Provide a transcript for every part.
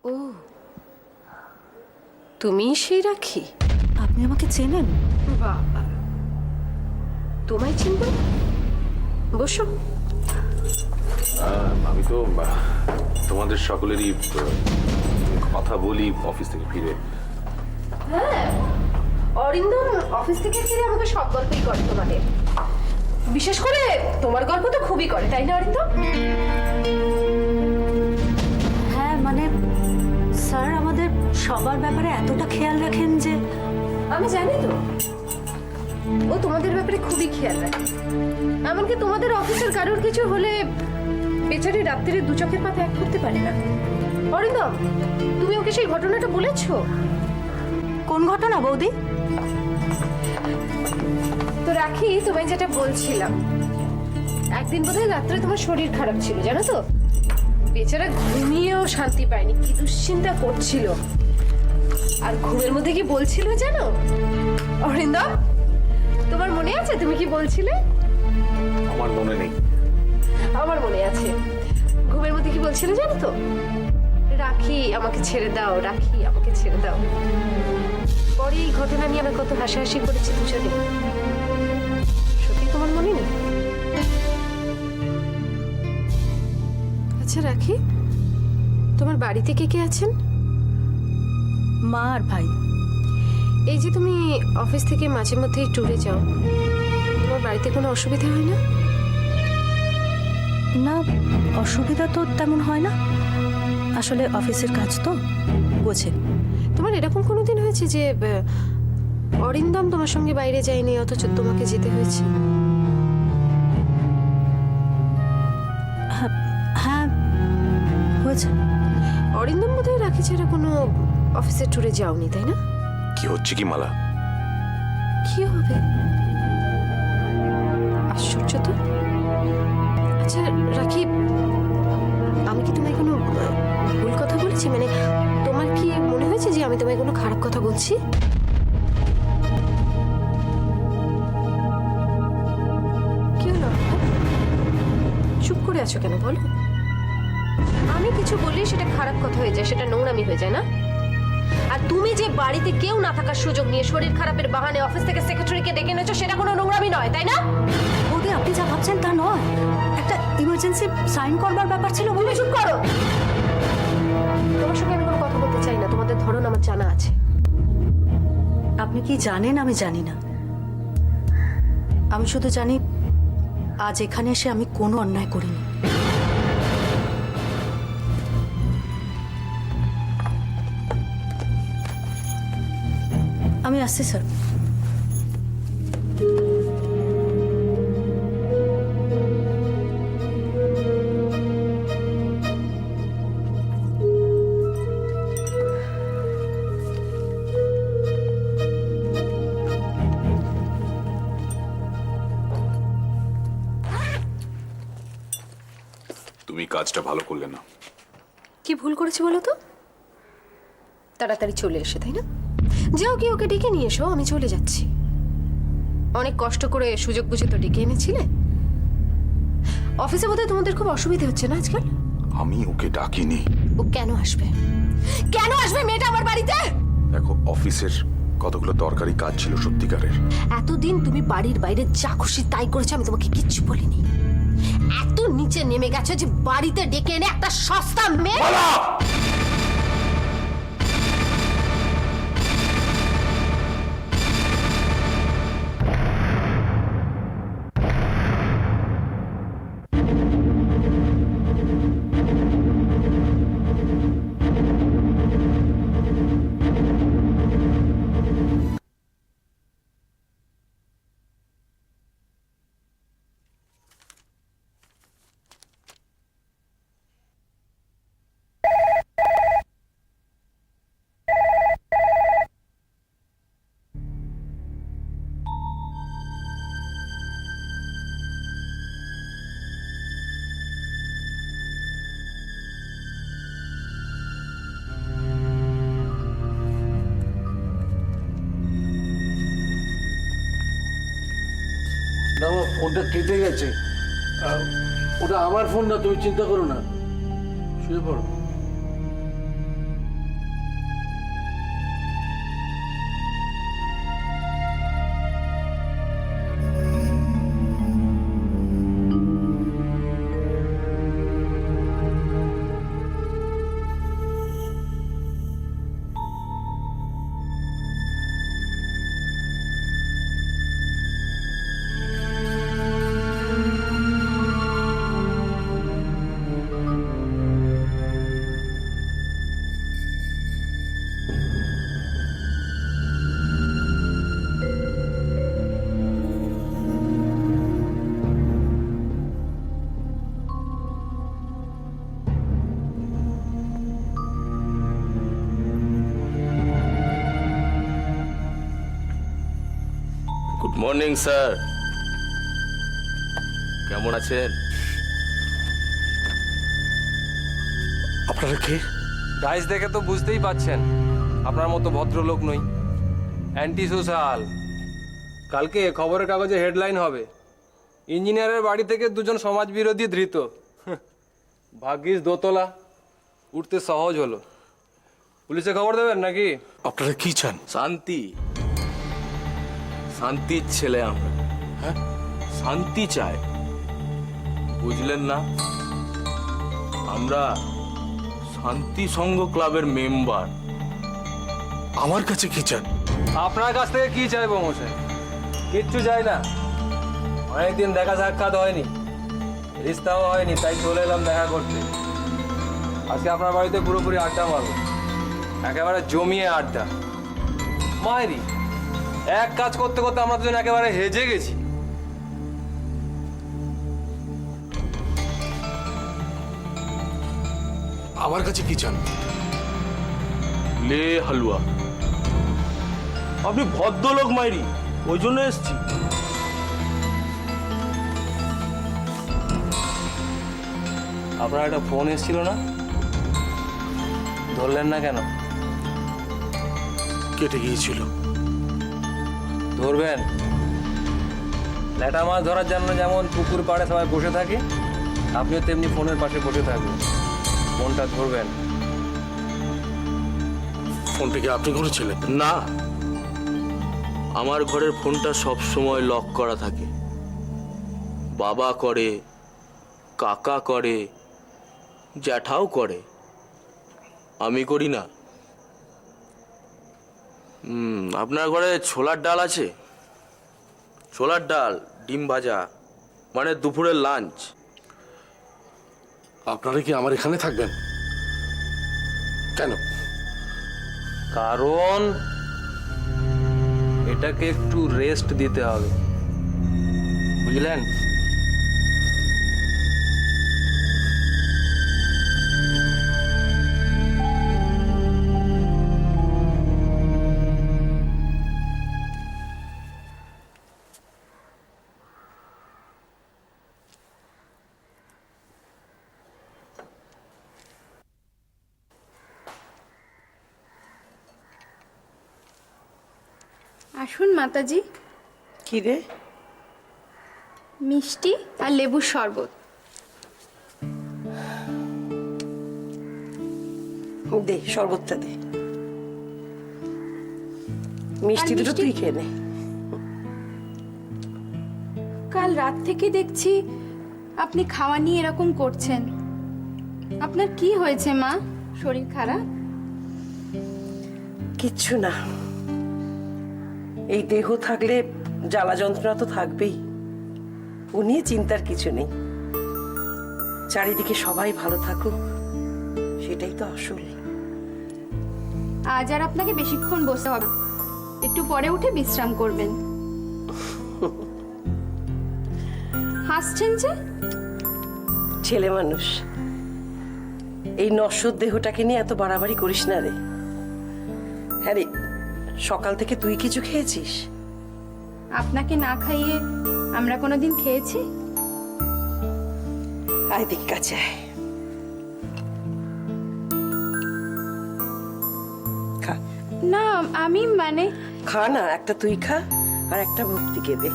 ও, তুমি সেই রাখি? আপনি আমাকে চেনেন? বাবা, তোমায় চিনব? বসো। আমি তো তোমাদের সকলেরই কথা বলি অফিস থেকে ফিরে। হ্যাঁ, অরিন্দম অফিস থেকে ফিরে আমাকে সব গল্পই করে তোমাদের। বিশেষ করে তোমার গল্প তো খুবই করে, তাই না অরিন্দম? হ্যাঁ, মানে স্যার আমাদের সবার ব্যাপারে এতটা খেয়াল রাখেন যে। আমি জানি তো, ও তোমাদের ব্যাপারে খুবই খেয়াল রাখে। এমনকি তোমাদের অফিসের কারোর কিছু হলে বেচারি রাত্রিরে দু চোখের পাতা এক করতে পারে না। অরিন্দম, তুমি ওকে সেই ঘটনাটা বলেছো? কোন ঘটনা বৌদি? তো রাখি, তোমায় যেটা বলছিলাম, একদিন বোধহয় রাত্রে তোমার শরীর খারাপ ছিল, জানো তো? বেচারা ঘুমিয়েও শান্তি পায়নি, কি দুশ্চিন্তা করছিল। আর ঘুমের মধ্যে কি বলছিল জানো অরিন্দম? তোমার মনে আছে তুমি কি বলছিলে? আমার মনে নেই। আমার মনে আছে। ঘুমের মধ্যে কি বলছিলে জানো তো? রাখি, আমাকে ছেড়ে দাও, রাখি, আমাকে ছেড়ে দাও। পরে এই ঘটনা নিয়ে আমরা কত হাসাহাসি করেছি দুজনে। সত্যি তোমার মনে নেই? আচ্ছা রাখি, তোমার বাড়িতে কে কে আছেন? মা আর ভাই। এই যে তুমি অফিস থেকে মাঝে মধ্যেই ট্যুরে যাও, তোমার বাড়িতে কোনো অসুবিধা হয় না? না, অসুবিধা তো তেমন হয় না, আসলে অফিসের কাজ তো বোঝে। তোমার এরকম কোনোদিন হয়েছে যে অরিন্দম তোমার সঙ্গে বাইরে যায়নি অথচ তোমাকে যেতে হয়েছে? হ্যাঁ, হয়েছে। অরিন্দম বোধহয় রাখি ছাড়া কোনো অফিসের ট্যুরে যাওনি, তাই না? কি হচ্ছে কি মালা? কি হবে? আশ্চর্য তো। আচ্ছা রাখি, আমি কি তোমায় কোনো ভুল কথা বলেছি? মানে তোমার কি মনে হয়েছে যে আমি তোমায় কোনো খারাপ কথা বলছি? কি হলো? চুপ করে আছো কেন বলো? আমি কিছু বললে সেটা খারাপ কথা হয়ে যায়, সেটা নোংরামি হয়ে যায় না? আর তুমি যে বাড়িতে কেউ না থাকার সুযোগ নিয়ে শরীর খারাপের বাহানে অফিস থেকে সেক্রেটারিকে ডেকে এনেছো, সেটা কোনো নোংরামি নয়, তাই না? বৌদি, আপনি যা ভাবছেন তা নয়। একটা ইমার্জেন্সি সাইন করবার ব্যাপার ছিল। তুমি চুপ করো। তোমার সঙ্গে আমি কোনো কথা বলতে চাই না, তোমাদের ধরন আমার জানা আছে। আপনি কি জানেন আমি জানি না, আমি শুধু জানি আজ এখানে এসে আমি কোনো অন্যায় করিনি। আমি আসছি স্যার। তুমি কাজটা ভালো করলে না। কি ভুল করেছি বলো তো? তাড়াতাড়ি চলে এসে, তাই না? যাও কি ওকে ডেকে নিয়ে এসো, আমি চলে যাচ্ছি। অনেক কষ্ট করে সুযোগ বুঝে তো ডেকে এনেছিলে। অফিসে বোধহয় তোমাদের খুব অসুবিধা হচ্ছে না আজকাল? আমি ওকে ডাকিনি। ও কেন আসবে? কেন আসবে মেয়েটা আমার বাড়িতে? দেখো, অফিসের কতগুলো দরকারি কাজ ছিল সত্যিকারের। এতদিন তুমি বাড়ির বাইরে যা খুশি তাই করেছো, আমি তোমাকে কিচ্ছু বলিনি। এত নিচে নেমে গেছো যে বাড়িতে ডেকে এনে একটা সস্তা মেয়ে। না, আমার ফোনটা কেটে গেছে। ওটা আমার ফোন না, তুমি চিন্তা করো না, শুয়ে পড়ো। মর্নিং স্যার, কেমন আছেন? আপনারা কে? ডাইস দেখে তো বুঝতেই পাচ্ছেন আপনার মতো ভদ্রলোক নই, অ্যান্টি সোশ্যাল। কালকে খবরের কাগজে হেডলাইন হবে, ইঞ্জিনিয়ারের বাড়ি থেকে দুজন সমাজ বিরোধী ধৃত। ভাগ্যিস দোতলা, উঠতে সহজ হলো। পুলিশে খবর দেবেন নাকি? আপনারা কি চান? শান্তি, শান্তির ছেলে আমরা। হ্যাঁ, শান্তি চাই, বুঝলেন না? আমরা শান্তি সংঘ ক্লাবের মেম্বার। আমার কাছে কি চান? আপনার কাছ থেকে কি চাইবো মশাই? কিচ্ছু চাই না। অনেকদিন দেখা সাক্ষাৎ হয়নি, রিস্তাও হয়নি, তাই চলে এলাম দেখা করতে। আজকে আপনার বাড়িতে পুরোপুরি আড্ডা মারবো, একেবারে জমিয়ে আড্ডা। মায়েরি, এক কাজ করতে করতে আমরা দুজন একেবারে হেজে গেছি। আমার কাছে কি চান? লে হালুয়া, আপনি ভদ্রলোক মাইরি, ওই জন্য এসছি। আপনার একটা ফোন এসেছিল না, ধরলেন না কেন? কেটে গিয়েছিল। ধরবেন। ল্যাটা মাছ ধরার জন্য যেমন পুকুর পাড়ে সবাই বসে থাকে, আপনিও তেমনি ফোনের পাশে বসে থাকবেন, ফোনটা ধরবেন। ফোনটাকে আপনি করেছিলেন? না, আমার ঘরের ফোনটা সব সময় লক করা থাকে। বাবা করে, কাকা করে, জ্যাঠাও করে, আমি করি না। আপনার ঘরে ছোলার ডাল আছে? ছোলার ডাল, ডিম ভাজা, মানে দুপুরের লাঞ্চ। আপনারা কি আমার এখানে থাকবেন? কেন? কারণ এটাকে একটু রেস্ট দিতে হবে, বুঝলেন? আসুন মাতাজি। কি রে? মিষ্টি আর লেবুর শরবত। দে শরবতটা দে। মিষ্টি দুটো তুই খেয়ে নে। কাল রাত থেকে দেখছি আপনি খাওয়া নিয়ে এরকম করছেন। আপনার কি হয়েছে মা? শরীর খারাপ? কিচ্ছু না, এই দেহ থাকলে জ্বালা যন্ত্রণা তো থাকবেই, ও নিয়ে চিন্তার কিছু নেই। চারিদিকে সবাই ভালো থাকুক, সেটাই তো আসল। আজ আর আপনাকে বেশিক্ষণ বসতে হবে, একটু পরে উঠে বিশ্রাম করবেন। হাসছেন যে? ছেলে মানুষ, এই নশ্বর দেহটাকে নিয়ে এত বাড়াবাড়ি করিস না রে। হ্যাঁ রে, সকাল থেকে তুই কিছু খেয়েছিস? আপনাকে না খাইয়ে আমরা কোনোদিন খেয়েছি? আয় দিক কাছে আয়, খা। না আমি মানে খা না, একটা তুই খা আর একটা ভক্তিকে দে।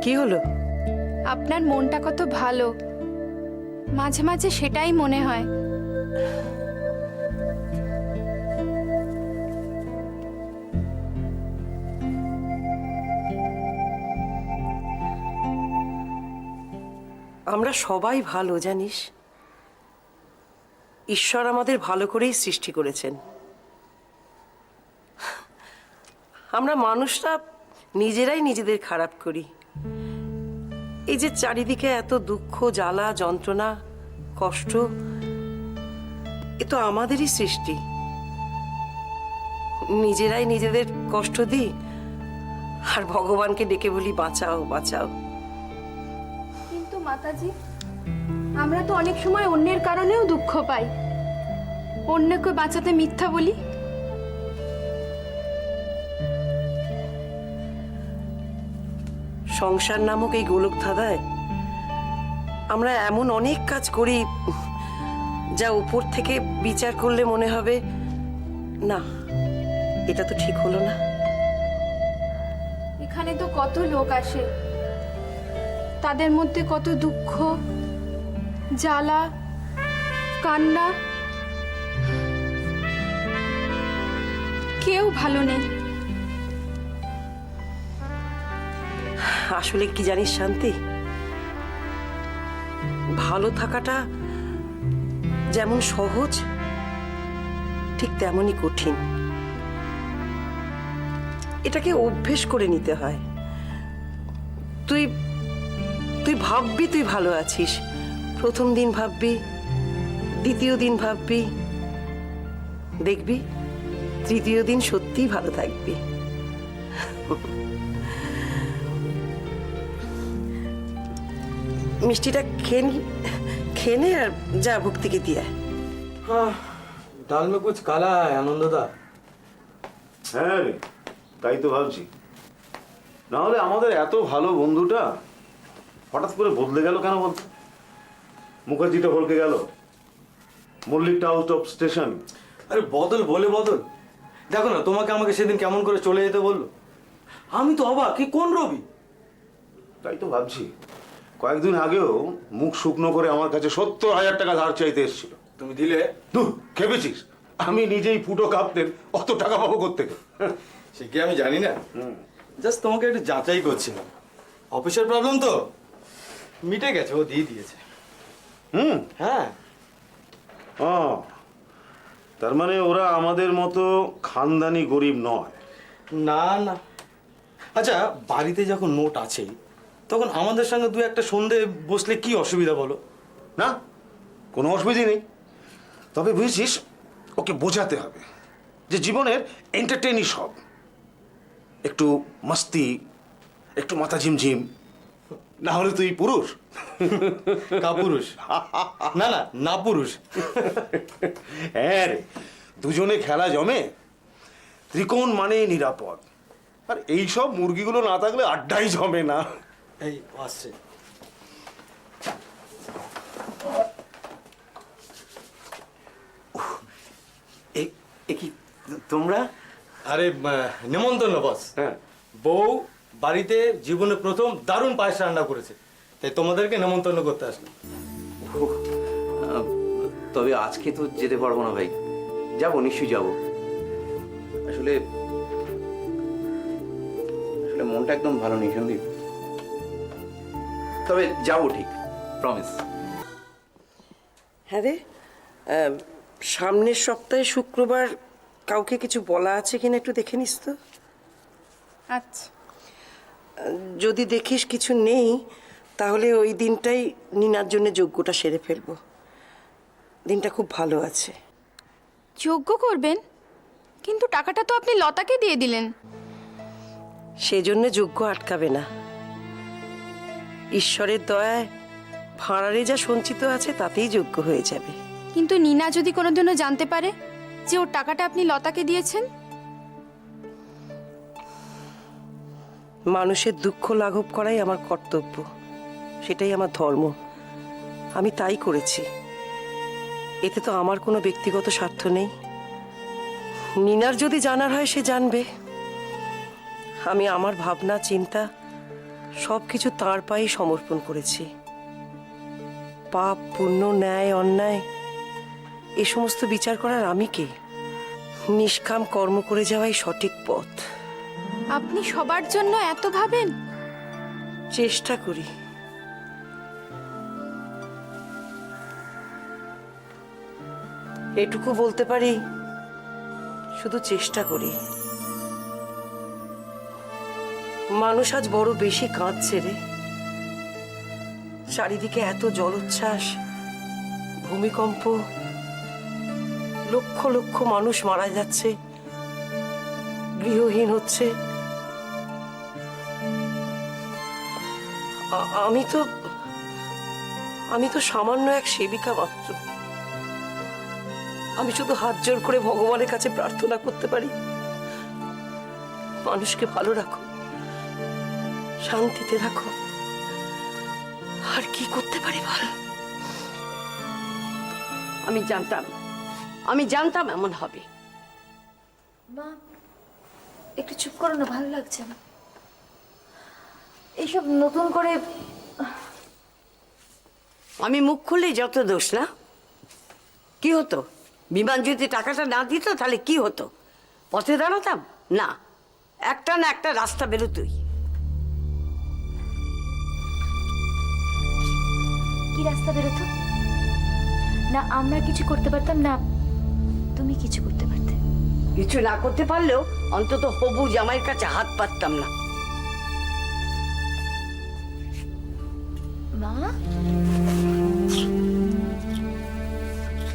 কি হলো? আপনার মনটা কত ভালো, মাঝে মাঝে সেটাই মনে হয়। আমরা সবাই ভালো, জানিস? ঈশ্বর আমাদের ভালো করেই সৃষ্টি করেছেন। আমরা মানুষরা নিজেরাই নিজেদের খারাপ করি। এই যে চারিদিকে এত দুঃখ, জ্বালা, যন্ত্রণা, কষ্ট, এ তো আমাদেরই সৃষ্টি। নিজেরাই নিজেদের কষ্ট দিই আর ভগবানকে ডেকে বলি বাঁচাও বাঁচাও। কিন্তু মাতাজি, আমরা তো অনেক সময় অন্যের কারণেও দুঃখ পাই, অন্যকে বাঁচাতে মিথ্যা বলি। সংসার নামক এই গোলক ধাঁধায় আমরা এমন অনেক কাজ করি যা উপর থেকে বিচার করলে মনে হবে না, এটা তো ঠিক হলো না। এখানে তো কত লোক আসে, তাদের মধ্যে কত দুঃখ, জ্বালা, কান্না, কেউ ভালো নেই। আসলে কি জানিস শান্তি, ভালো থাকাটা যেমন সহজ ঠিক তেমনই কঠিন। এটাকে অভ্যেস করে নিতে হয়। তুই তুই ভাববি তুই ভালো আছিস, প্রথম দিন ভাববি, দ্বিতীয় দিন ভাববি, দেখবি তৃতীয় দিন সত্যিই ভালো থাকবি। মিষ্টিটা খেয়ে নে আর যা ভক্তিকে দিয়ে আয়। हाँ दाल में कुछ काला है आनंददा। হ্যাঁ রে, তাই তো ভাবছি। না হলে আমাদের এত ভালো বন্ধুটা হঠাৎ করে বদলে গেল কেন বলতো? মুখার্জিটা হলকে গেল, মল্লিকটা আউট অফ স্টেশন। আরে বদল বলে বদল, দেখো না তোমাকে আমাকে সেদিন কেমন করে চলে যেতে বললো। আমি তো অবাক, কি কোন রবি? তাই তো ভাবছি, কয়েকদিন আগেও মুখ শুকনো করে আমার কাছে 70,000 টাকা ধার চাইতে এসেছিল। তুমি দিলে? তুই খেপেছিস? আমি নিজেই ফুটো কাঁপতেন, অত টাকা পাবো কোত্থেকে? সে কি আমি জানি না, জাস্ট তোমাকে একটু যাচাই করছিলাম। অফিসের প্রবলেম তো মিটে গেছে, ও দিয়ে দিয়েছে। হ্যাঁ। ও, তার মানে ওরা আমাদের মতো খানদানি গরিব নয়। না না, আচ্ছা বাড়িতে যখন নোট আছে তখন আমাদের সঙ্গে দু একটা সন্ধে বসলে কি অসুবিধা বলো? না, কোনো অসুবিধে নেই। তবে বুঝছিস, ওকে বোঝাতে হবে যে জীবনের এন্টারটেইনই সব। একটু মস্তি, একটু মাথা ঝিমঝিম, না হলে তুই পুরুষ। কাপুরুষ? না না, না পুরুষ। হ্যাঁ রে, দুজনে খেলা জমে, ত্রিকোণ মানে নিরাপদ। আর এইসব মুরগিগুলো না থাকলে আড্ডাই জমে না। এই আসছে। কি তোমরা? আরে নেমন্তন্ন বস। হ্যাঁ, বউ বাড়িতে জীবনে প্রথম দারুণ পায়েস রান্না করেছে, তাই তোমাদেরকে নেমন্তন্ন করতে আসলাম। তবে আজকে তো যেতে পারবো না ভাই। যাবো, নিশ্চয়ই যাবো। আসলে আসলে মনটা একদম ভালো নেই সন্দীপ। তবে যাবো ঠিক, প্রমিস। হ্যাঁ রে, সামনের সপ্তাহে শুক্রবার কাউকে কিছু বলা আছে কিনা একটু দেখে নিস তো। আচ্ছা, যদি দেখিস কিছু নেই তাহলে ওই দিনটাই নিনার জন্য যজ্ঞটা সেরে ফেলবো। দিনটা খুব ভালো আছে। যজ্ঞ করবেন? কিন্তু টাকাটা তো আপনি লতাকে দিয়ে দিলেন। সেজন্য যজ্ঞ আটকাবে না। ঈশ্বরের দয়ায় ভাঁড়ারে যা সঞ্চিত আছে তাতেই যজ্ঞ হয়ে যাবে। কিন্তু নিনা যদি কোনোদিনও জানতে পারে যে ওর টাকাটা আপনি লতাকে দিয়েছেন? মানুষের দুঃখ লাঘব করাই আমার কর্তব্য, সেটাই আমার ধর্ম। আমি তাই করেছি। এতে তো আমার কোনো ব্যক্তিগত স্বার্থ নেই। নিনার যদি জানার হয় সে জানবে। আমি আমার ভাবনা চিন্তা সব কিছু তাঁর পায়ে সমর্পণ করেছি। পাপ পুণ্য ন্যায় অন্যায় এ সমস্ত বিচার করার আমি কে? নিষ্কাম কর্ম করে যাওয়াই সঠিক পথ। আপনি সবার জন্য এত ভাবেন? চেষ্টা করি। এটুকু বলতে পারি, শুধু চেষ্টা করি। মানুষ আজ বড় বেশি কাঁদছে রে। চারিদিকে এত জলোচ্ছ্বাস, ভূমিকম্প, লক্ষ লক্ষ মানুষ মারা যাচ্ছে, গৃহহীন হচ্ছে। আমি তো সামান্য এক সেবিকা মাত্র। আমি শুধু হাত জোর করে ভগবানের কাছে প্রার্থনা করতে পারি, মানুষকে ভালো রাখো, শান্তিতে রাখো। আর কি করতে পারি বল? আমি জানতাম এমন হবে। মা একটু চুপ করো না, ভালো লাগছে না এইসব নতুন করে। আমি মুখ খুললেই যত দোষ না? কি হতো? বিমান যদি টাকাটা না দিত তাহলে কি হতো? পথে দাঁড়াতাম না, একটা না একটা রাস্তা বেরোতই। কি রাস্তা বেরোতো? না আমরা কিছু করতে পারতাম না তুমি কিছু করতে পারতে? কিছু না করতে পারলেও অন্তত হবু জামাইয়ের কাছে হাত পাততাম না। মা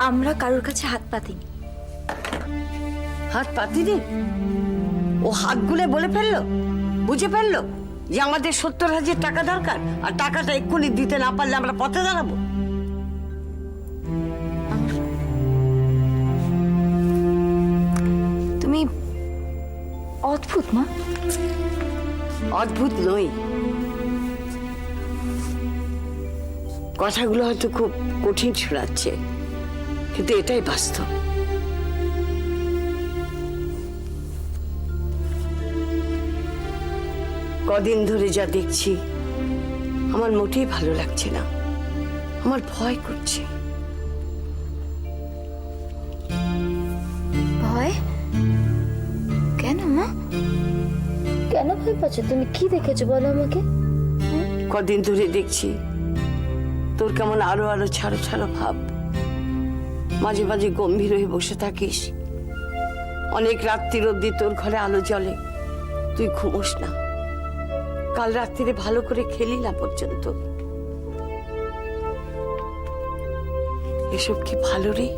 আমরা কারোর কাছে হাত পাতিনি। হাত পাতিনি? ও হাত গুলে বলে ফেললো, বুঝে ফেললো যে আমাদের 70,000 টাকা দরকার, আর টাকাটা এক্ষুনি দিতে না পারলে আমরা পথে দাঁড়াবো। তুমি অদ্ভুত মা। অদ্ভুত নই, কথাগুলো হয়তো খুব কঠিন শোনাচ্ছে, কিন্তু এটাই বাস্তব। কদিন ধরে যা দেখছি আমার মোটেই ভালো লাগছে না, আমার ভয় করছে। ভয়? কেন মা? কেন ভয় পাচ্ছ? তুমি কি দেখেছো বলো আমাকে। কদিন ধরে দেখছি তোর কেমন আরো আরো ছাড়ো ছাড়ো ভাব, মাঝে মাঝে গম্ভীর হয়ে বসে থাকিস। অনেক রাত্রির অবধি তোর ঘরে আলো জ্বলে, তুই ঘুমোস না। কাল রাত্রিরে ভালো করে খেলি না পর্যন্ত। এসব কি ভালো রে?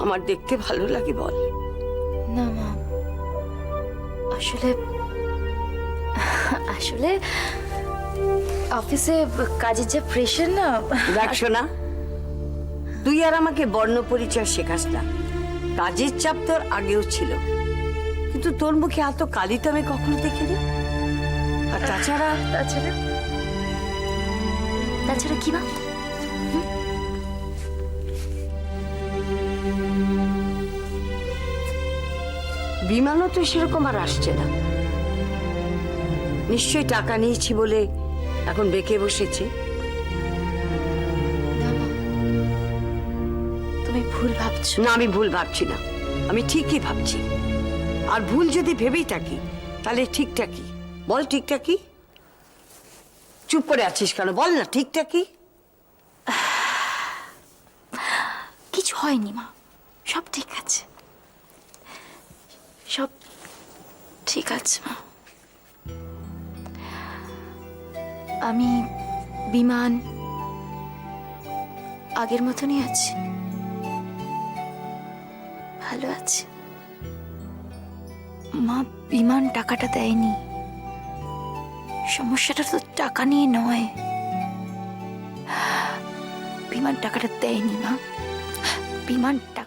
আমার দেখতে ভালো লাগে বল? না মা, আসলে আসলে অফিসে কাজের যা প্রেশার না। দেখছো না, তুই আর আমাকে বর্ণ পরিচয় শেখাস না। কাজের চাপ তোর আগেও ছিল, কিন্তু তোর মুখে এত কালি তো আমি কখনো দেখিনি। আর তাছাড়া তাছাড়া তাছাড়া কি মা? বিমানও তো সেরকম আর আসছে না। নিশ্চয়ই টাকা নিয়েছি বলে এখন বেঁকে বসেছে। তুমি ভুল ভাবছো। না, আমি ভুল ভাবছি না, আমি ঠিকই ভাবছি। আর ভুল যদি ভেবেই থাকি তাহলে ঠিকটা কি বল? ঠিকটা কি? চুপ করে আছিস কেন? বল না ঠিকটা কি? কিছু হয়নি মা, সব ঠিক আছে, সব ঠিক আছে মা। আমি বিমান আগের মতনই আছি, ভালো আছে। মা বিমান টাকাটা দেয়নি, সমস্যাটা তো টাকা নিয়ে নয়। বিমান টাকাটা দেয়নি মা, বিমান টাকা